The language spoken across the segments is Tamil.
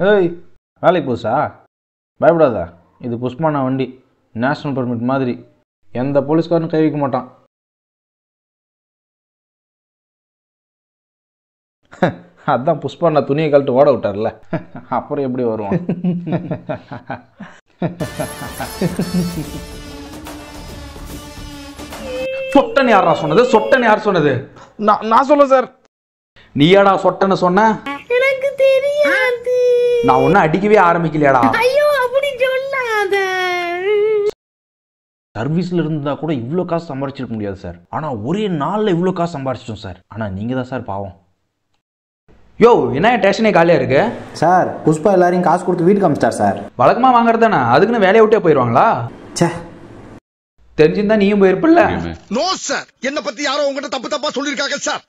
ஏய் வேலைக்கு புதுசா? பயப்படாத, இது புஷ்பானா வண்டி, நேஷ்னல் பெர்மிட் மாதிரி. எந்த போலீஸ்காரனும் கை வைக்க மாட்டான். அதான் புஷ்பானா துணியை கழட்டு ஓட விட்டார்ல, அப்புறம் எப்படி வருவான்? சொட்டன் யாரா சொன்னது? சொட்டன் யார் சொன்னது? நான் சொல்ல சார். நீயாடா சொட்டன்னு சொன்ன? எனக்கு தெரியாது. நான் ஒன்னும் அடிக்கவே ஆரம்பிக்கலையாடா. ஐயோ அப்படி சொல்லாத. சர்வீஸ்ல இருந்தா கூட இவ்வளோ காசு சம்பாரிச்சிருக்க முடியாது சார். ஆனா ஒரே நாள்ல இவ்வளோ காசு சம்பாரிச்சிட்டோம் சார். ஆனா நீங்க தான் சார் பாவம். யோ என்ன ஸ்டேஷனே காலியா இருக்கு சார்? புஷ்பா எல்லாரையும் காசு கொடுத்து வீட்டுக்கு அமிச்சிட்டார் சார். வழக்கமா வாங்குறது தானே, அதுக்குன்னு வேலையை விட்டே போயிடுவாங்களா? சே, தெரிஞ்சிருந்தா நீயும் போயிருப்பில்ல. நோ சார், என்ன பத்தி யாரோ உங்ககிட்ட தப்பு தப்பா சொல்லிருக்காங்க சார்.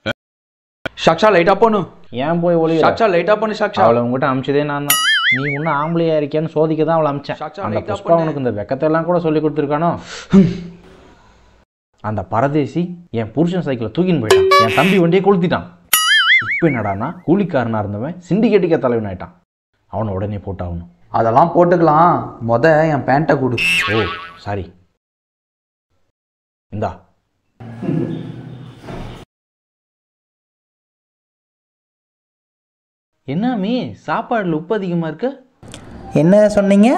சாக்ஷா லைட்டா போனு. ஏன் போய் ஒளி? சாக்ஷா லைட்டா போனு. சாக்ஷா அவளை உங்ககிட்ட அமிச்சதே நான் தான். நீ இன்னும் ஆம்பளையா இருக்கியான்னு சோதிக்க தான் அவளை அமிச்சேன். அந்த புஷ்பா உனக்கு இந்த வெக்கத்தை எல்லாம் கூட சொல்லி கொடுத்துருக்கானோ? அந்த பரதேசி என் புருஷன் சைக்கிளை தூக்கின்னு போயிட்டான், என் தம்பி வண்டியை கொளுத்திட்டான். இப்போ என்னடானா கூலிக்காரனா இருந்தவன் சிண்டிகேட்டுக்கே தலைவன் ஆயிட்டான். அவனை உடனே போட்டாகணும். அதெல்லாம் போட்டுக்கலாம், என் பேண்ட்டை கொடு. ஓ சாரி, இந்தா. என்னமே சாப்பாடுல உப்பு அதிகமா இருக்கு? என்ன சொன்னீங்க?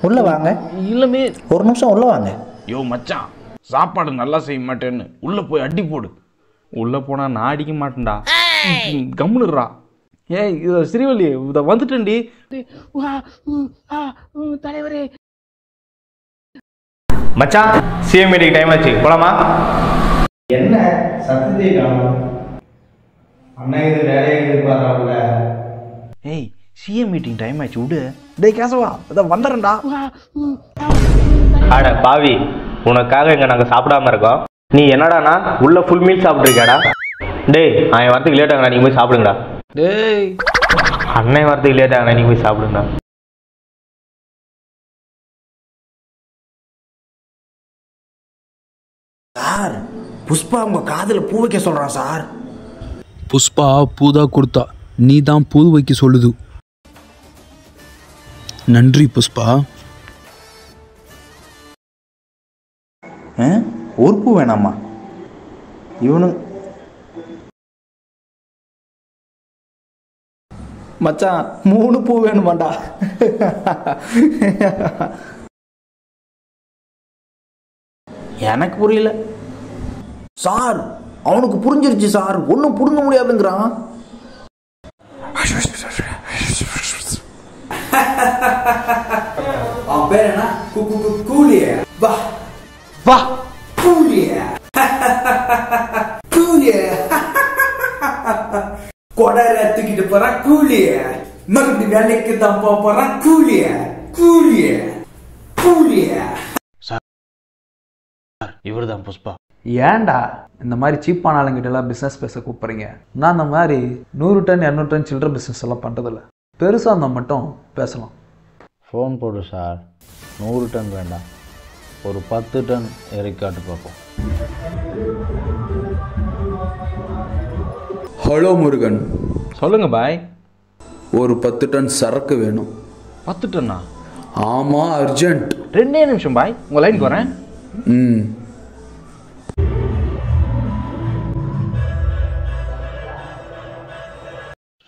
உள்ள வாங்க. இல்லமே, ஒரு நிமிஷம் உள்ள வாங்க. யோ மச்சான், சாப்பாடு நல்லா செய்ய மாட்டேன்னு உள்ள போய் அடி போடு. உள்ள போனா நான் அடிக்க மாட்டேன்டா, கம்முனுறா. ஏய் ஸ்ரீவல்லி, இத வந்துட்டேன்டி. தலைவரே மச்சான், சிஎம் மீட்டிங் டைம் ஆச்சு, போலாமா? என்ன சத்தத்தை காணோம்? அண்ணா இது வேலையை எதிர்பார்க்கல. ஏய் சிஎம் மீட்டிங் டைம் ஆச்சு, விடு. டேய் கேசவா, இத வந்துறேன்டா. அட பாவி, உனக்காக இங்க நாங்க சாப்பிடாம இருக்கோம். நீ என்னடானா உள்ள ஃபுல் மீல் சாப்பிட்டுருக்கடா. டேய் அவன் வரத்துக்கு லேட் ஆகுனா நீங்க போய் சாப்பிடுங்கடா. டேய் அண்ணன் வரத்துக்கு லேட் ஆகுனா நீங்க போய் சாப்பிடுங்கடா. சார், புஷ்பா உங்க காதுல பூ வைக்க சொல்றான் சார். புஷ்பா பூதா கொடுத்தா, நீ தான் பூ வைக்க சொல்லுது. நன்றி புஷ்பா. ஒரு பூ வேணாமா? இவனு மச்சான் 3 பூ வேணுமாண்டா? எனக்கு புரியல சார். அவனுக்கு புரிஞ்சிருச்சு சார், ஒன்னும் புடுங்க முடியாதுங்கிறான். அவன் பேர் என்ன? கூலிய. வா வா கூலிய. கூலிய கொடர தூக்கிட்டு போறான். கூலிய மறுபடி வேலைக்கு தான் போறான். கூலிய கூலிய கூலிய. இவர் தான் புஷ்பா. ஏன்டா இந்த மாதிரி சீப்பான ஆளுங்கிட்ட எல்லாம் பிஸ்னஸ் பேச கூப்பிட்றீங்க? நான் இந்த மாதிரி 100 டன் 200 டன் சில்லற பிஸ்னஸ் எல்லாம் பண்ணுறதில்ல. பெருசாக இருந்தால் மட்டும் பேசலாம். ஃபோன் போடு சார். 100 டன் வேண்டாம், ஒரு 10 டன் இறக்காட்டு பார்ப்போம். ஹலோ முருகன், சொல்லுங்க பாய். ஒரு 10 டன் சரக்கு வேணும். 10 டன்னா? ஆமா, அர்ஜென்ட். 2 நிமிஷம் பாய், உங்க லைனுக்கு வரேன்.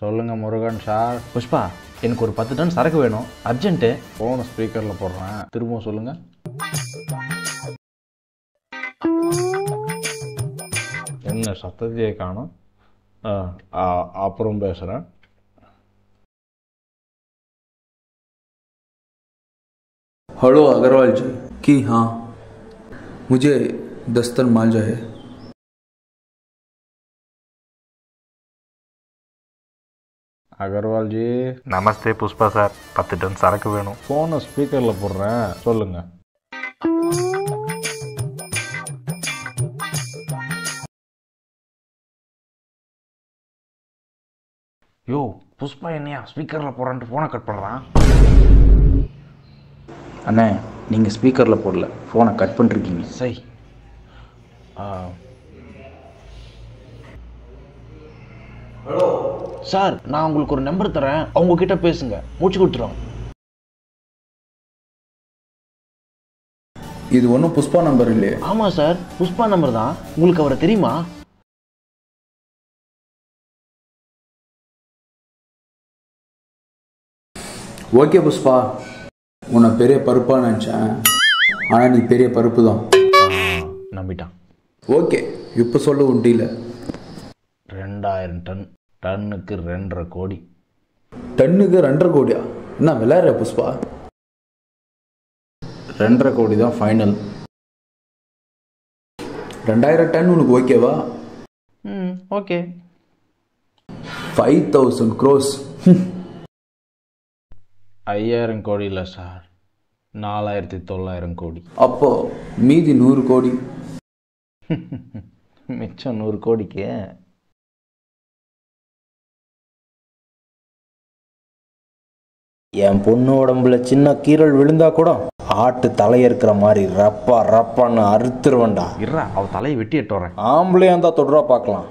சொல்லுங்க முருகன் சார். புஷ்பா, எனக்கு ஒரு 10 டன் சரக்கு வேணும், அர்ஜென்ட்டு. ஃபோனை ஸ்பீக்கரில் போடுறேன், திரும்பவும் சொல்லுங்க. என்ன சத்தத்தையே காணும்? அப்புறம் பேசுகிறேன். हेलो अग्रवाल जी कि हाँ, मुझे 10 टन माल चाहिए. அகர்வால் ஜி. நமஸ்தே புஷ்பா சார், 10 டன் சரக்கு வேணும். ஃபோனை ஸ்பீக்கரில் போடுறேன், சொல்லுங்க. யோ புஷ்பா என்னையா ஸ்பீக்கரில் போடுறான்ட்டு ஃபோனை கட் பண்ணுறான். அண்ணே, நீங்கள் ஸ்பீக்கரில் போடல, ஃபோனை கட் பண்ணிருக்கீங்க. சரி. ஹலோ சார் நான் உங்களுக்கு ஒரு நம்பர் தரேன், அவங்க கிட்ட பேசுங்க, முடிச்சு கொடுத்துருவாங்க. இது ஒன்றும் புஷ்பா நம்பர் இல்லையே. ஆமாம் சார், புஷ்பா நம்பர் தான். உங்களுக்கு அவரை தெரியுமா? ஓகே புஷ்பா, உன்னை பெரிய பருப்பாக நினச்சேன், ஆனால் நீ பெரிய பருப்பு தான். நம்பிட்டான். ஓகே, இப்போ சொல்ல உண்டியில் 2000 டன், டன்னுக்கு 2.5 கோடி. டன்னுக்கு 2.5 கோடியா? என்ன விளையாடுற புஷ்பா? 2.5 கோடி தான் ஃபைனல். 2000 டன் உனக்கு ஓகேவா? ஓகே. 5000 crores. 5000 கோடி இல்லை சார், 4900 கோடி. அப்போ மீதி 100 கோடி. மிச்சம் 100 கோடிக்கு என் பொண்ணு உடம்புல சின்ன கீரல் விழுந்தா கூட ஆட்டு தலையிருக்கிற மாதிரி ரப்பா ரப்பான்னு அறுத்துருவேண்டா. இருறா, அவ தலையை வெட்டி எட்டு வரேன். ஆம்பளையா இருந்தா தொடுறா பார்க்கலாம்.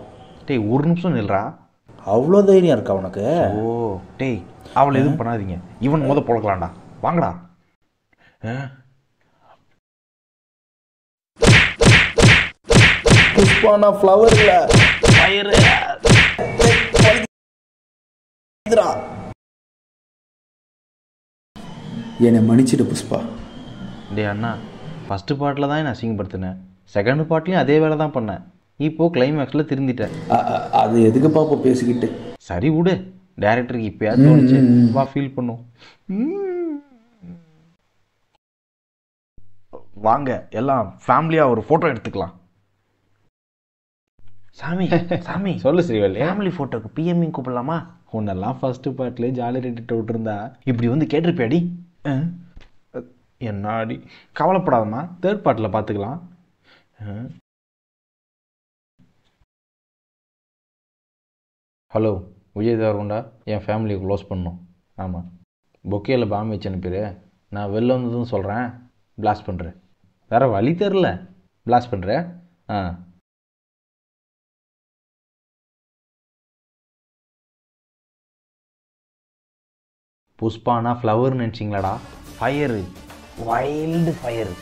டேய் ஒரு நிமிஷம் நில்றா. அவ்வளோ தைரியம் இருக்கா உனக்கு? ஓ டேய், அவளை எதுவும் பண்ணாதீங்க, இவன் முத பொழக்கலாம்டா, வாங்கடா. புஷ்பானா ஃப்ளவர் இல்ல, என்னை மன்னிச்சிடு புஷ்பா. டே அண்ணா, ஃபஸ்ட்டு பாட்டில் தான் நான் அசிங்கப்படுத்தினேன், செகண்ட் பார்ட்லேயும் அதே வேலை தான் பண்ணேன், இப்போது கிளைமேக்ஸில் திருந்திட்டேன். அது எதுக்குப்பா இப்போ பேசிக்கிட்டு? சரி விடு, டைரக்டருக்கு இப்போயாவது தோணுச்சு, வா ஃபீல் பண்ணும். வாங்க எல்லாம் ஃபேமிலியாக ஒரு ஃபோட்டோ எடுத்துக்கலாம். சாமி சாமி சொல்லு ஸ்ரீவல்லி. ஃபேமிலி ஃபோட்டோக்கு பிஎம்இ கூப்பிடலாமா? உன்னெல்லாம் ஃபஸ்ட்டு பார்ட்லேயே ஜாலி ரெடிட்டு விட்டுருந்தா இப்படி வந்து கேட்டிருப்பியாடி? என்னாடி? கவலைப்படாதம்மா, தேர்ட் பார்ட்டில் பார்த்துக்கலாம். ஹலோ விஜய் தேவர்கொண்டா, என் ஃபேமிலியை க்ளோஸ் பண்ணணும். ஆமாம், பொக்கேயில் பாம்பு வச்சு அனுப்பிடு, நான் வெளில வந்ததுன்னு சொல்கிறேன், பிளாஸ்ட் பண்ணுறேன். வேறு வழி தெரில, பிளாஸ்ட் பண்ணுறேன். புஷ்பானா ஃப்ளவர்னு நினச்சிங்களாடா? Fire, wild fire.